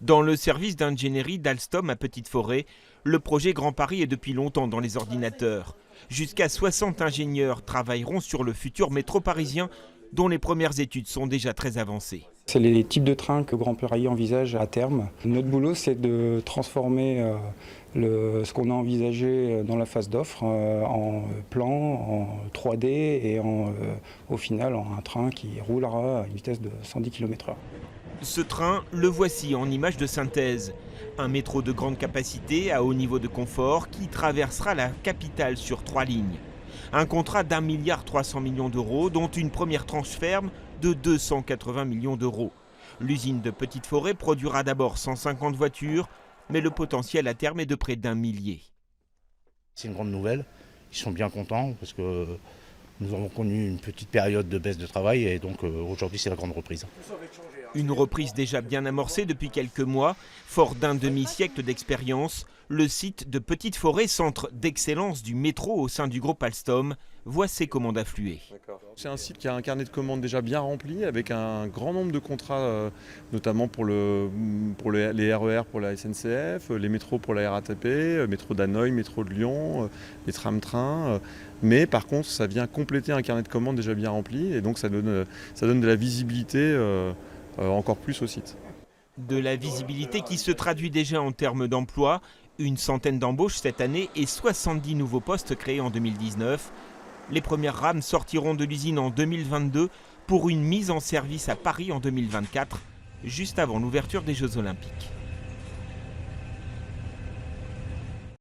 Dans le service d'ingénierie d'Alstom à Petite-Forêt, le projet Grand Paris est depuis longtemps dans les ordinateurs. Jusqu'à 60 ingénieurs travailleront sur le futur métro parisien, dont les premières études sont déjà très avancées. C'est les types de trains que Grand Paris envisage à terme. Notre boulot, c'est de transformer ce qu'on a envisagé dans la phase d'offre en plan, en 3D et au final en un train qui roulera à une vitesse de 110 km/h. Ce train, le voici en image de synthèse. Un métro de grande capacité à haut niveau de confort qui traversera la capitale sur 3 lignes. Un contrat d'1,3 milliard d'euros, dont une première tranche ferme de 280 millions d'euros. L'usine de Petite-Forêt produira d'abord 150 voitures, mais le potentiel à terme est de près d'1 millier. C'est une grande nouvelle, ils sont bien contents parce que nous avons connu une petite période de baisse de travail et donc aujourd'hui c'est la grande reprise. Une reprise déjà bien amorcée depuis quelques mois, fort d'un demi-siècle d'expérience, le site de Petite-Forêt, centre d'excellence du métro au sein du groupe Alstom, voit ses commandes affluer. C'est un site qui a un carnet de commandes déjà bien rempli, avec un grand nombre de contrats, notamment pour les RER pour la SNCF, les métros pour la RATP, métro d'Hanoï, métro de Lyon, les tram-trains. Mais par contre, ça vient compléter un carnet de commandes déjà bien rempli, et donc ça donne de la visibilité encore plus au site. De la visibilité qui se traduit déjà en termes d'emploi, une centaine d'embauches cette année et 70 nouveaux postes créés en 2019. Les premières rames sortiront de l'usine en 2022 pour une mise en service à Paris en 2024, juste avant l'ouverture des Jeux Olympiques.